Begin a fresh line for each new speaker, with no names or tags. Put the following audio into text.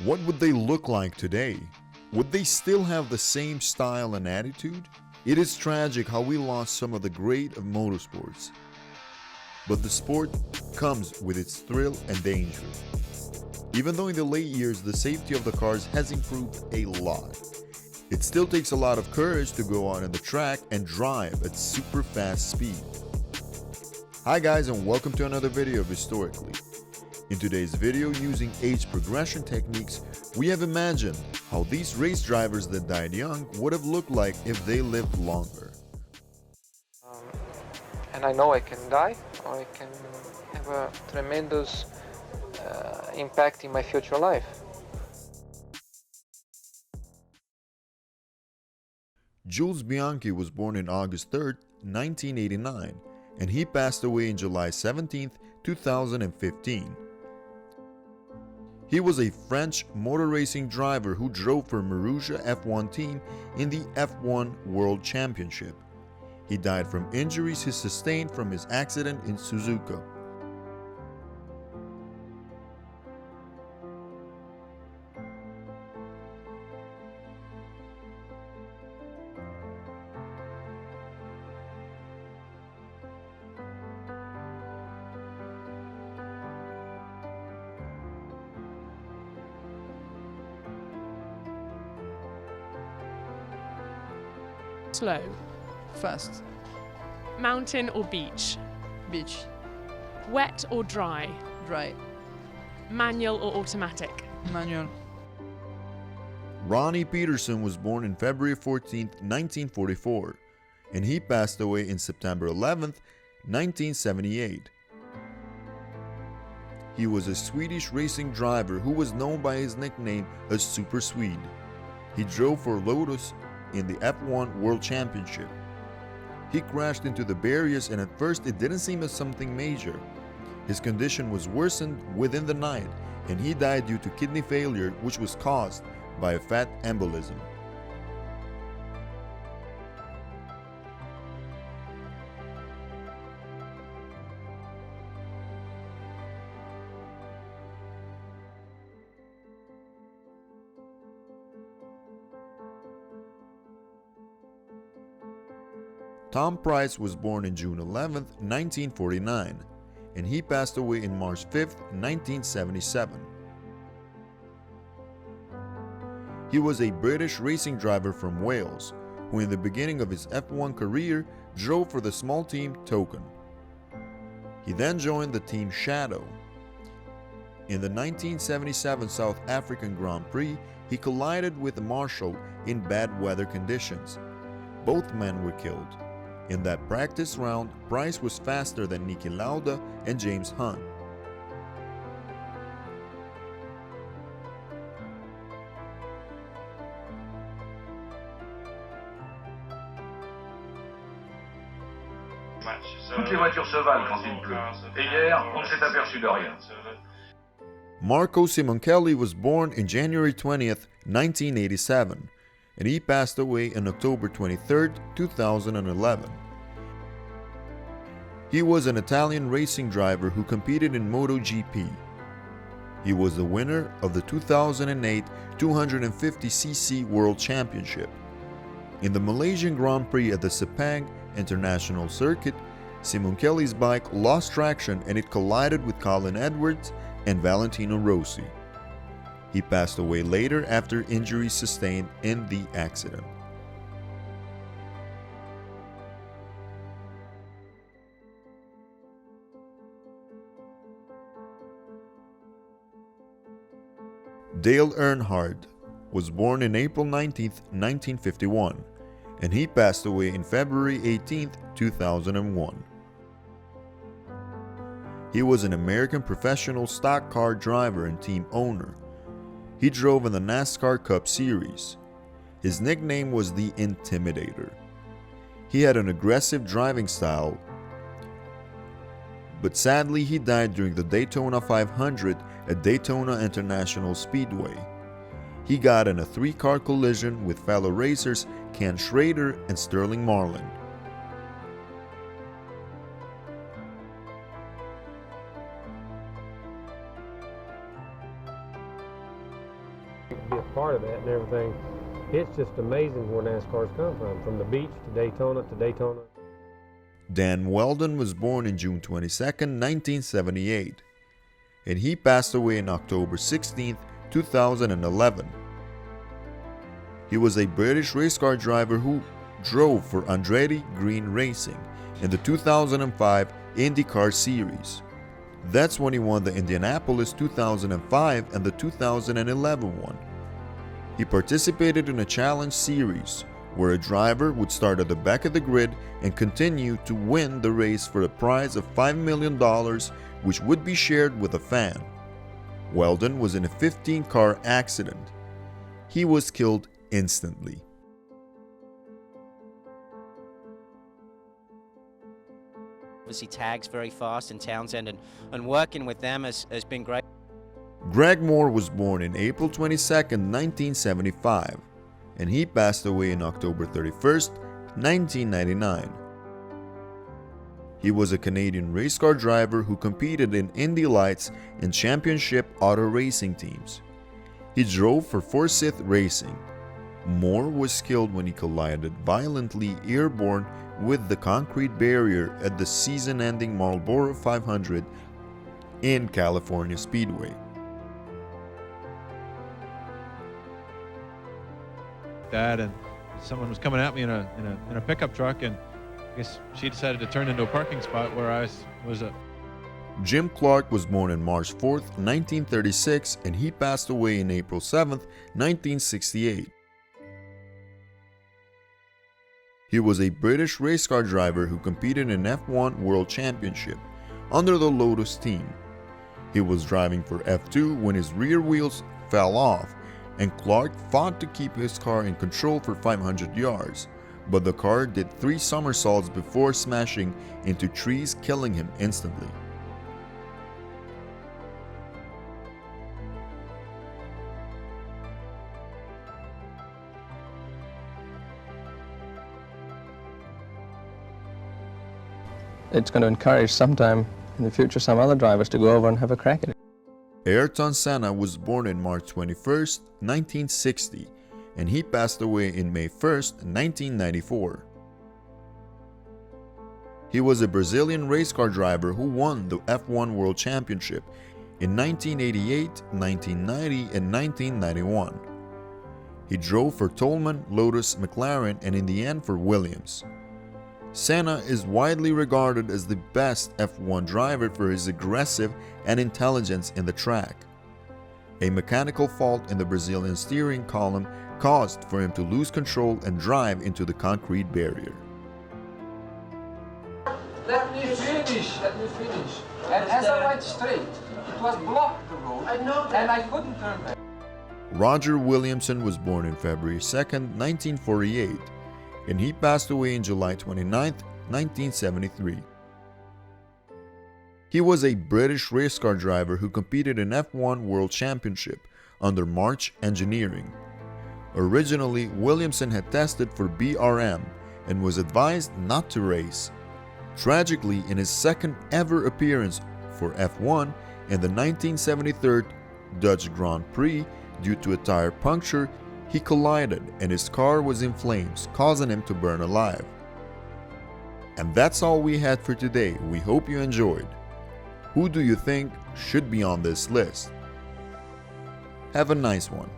What would they look like today? Would they still have the same style and attitude? It is tragic how we lost some of the great of motorsports. But the sport comes with its thrill and danger. Even though in the late years the safety of the cars has improved a lot, it still takes a lot of courage to go out on the track and drive at super fast speed. Hi guys, and welcome to another video of Historically. In today's video, using age progression techniques, we have imagined how these race drivers that died young would have looked like if they lived longer.
And I know I can die, or I can have a tremendous impact in my future life.
Jules Bianchi was born on August 3, 1989, and he passed away on July 17, 2015. He was a French motor racing driver who drove for Marussia F1 team in the F1 World Championship. He died from injuries he sustained from his accident in Suzuka.
Slow.
Fast.
Mountain or beach?
Beach.
Wet or dry?
Dry.
Manual or automatic?
Manual.
Ronnie Peterson was born on February 14, 1944, and he passed away on September 11, 1978. He was a Swedish racing driver who was known by his nickname as SuperSwede. He drove for Lotus in the F1 World Championship. He crashed into the barriers, and at first it didn't seem as something major. His condition was worsened within the night, and he died due to kidney failure, which was caused by a fat embolism. Pryce was born on June 11, 1949, and he passed away on March 5, 1977. He was a British racing driver from Wales, who in the beginning of his F1 career drove for the small team Token. He then joined the team Shadow. In the 1977 South African Grand Prix, he collided with Marshall in bad weather conditions. Both men were killed. In that practice round, Pryce was faster than Niki Lauda and James Hunt.
Toutes les voitures se valent quand il pleut. Et hier, on ne s'est aperçu de rien.
Simoncelli was born on January 20, 1987, and he passed away on October 23, 2011. He was an Italian racing driver who competed in MotoGP. He was the winner of the 2008 250cc World Championship. In the Malaysian Grand Prix at the Sepang International Circuit, Simoncelli's bike lost traction and it collided with Colin Edwards and Valentino Rossi. He passed away later after injuries sustained in the accident. Dale Earnhardt was born on April 19, 1951, and he passed away on February 18, 2001. He was an American professional stock car driver and team owner. He drove in the NASCAR Cup Series. His nickname was the Intimidator. He had an aggressive driving style, but sadly he died during the Daytona 500 at Daytona International Speedway. He got in a three-car collision with fellow racers Ken Schrader and Sterling Marlin.
To be a part of that and everything, it's just amazing where NASCAR's come from the beach to Daytona to Daytona.
Dan Wheldon was born on June 22, 1978, and he passed away on October 16, 2011. He was a British race car driver who drove for Andretti Green Racing in the 2005 IndyCar Series. That's when he won the Indianapolis 2005 and the 2011 one. He participated in a challenge series where a driver would start at the back of the grid and continue to win the race for a prize of $5 million, which would be shared with a fan. Wheldon was in a 15-car accident. He was killed instantly.
Obviously tags very fast in Townsend, and working with them has been great.
Greg Moore was born on April 22, 1975, and he passed away on October 31, 1999. He was a Canadian race car driver who competed in Indy Lights and Championship Auto Racing teams. He drove for Forsyth Racing. Moore was killed when he collided violently airborne with the concrete barrier at the season-ending Marlboro 500 in California Speedway.
That, and someone was coming at me in a pickup truck, and I guess she decided to turn into a parking spot where I was at.
Jim Clark was born on March 4, 1936, and he passed away on April 7, 1968. He was a British race car driver who competed in F1 World Championship under the Lotus team. He was driving for F2 when his rear wheels fell off, and Clark fought to keep his car in control for 500 yards, but the car did 3 somersaults before smashing into trees, killing him instantly.
It's going to encourage sometime in the future some other drivers to go over and have a crack at it.
Ayrton Senna was born on March 21, 1960, and he passed away on May 1, 1994. He was a Brazilian race car driver who won the F1 World Championship in 1988, 1990, and 1991. He drove for Tolman, Lotus, McLaren, and in the end for Williams. Senna is widely regarded as the best F1 driver for his aggressive and intelligence in the track. A mechanical fault in the Brazilian steering column caused for him to lose control and drive into the concrete barrier.
Let me finish. And as I went straight, it was blocked the road, and I couldn't turn back.
Roger Williamson was born on February 2, 1948, and he passed away on July 29, 1973. He was a British race car driver who competed in F1 World Championship under March Engineering. Originally, Williamson had tested for BRM and was advised not to race. Tragically, in his second ever appearance for F1 in the 1973 Dutch Grand Prix, due to a tire puncture, he collided and his car was in flames, causing him to burn alive. And that's all we had for today. We hope you enjoyed. Who do you think should be on this list? Have a nice one.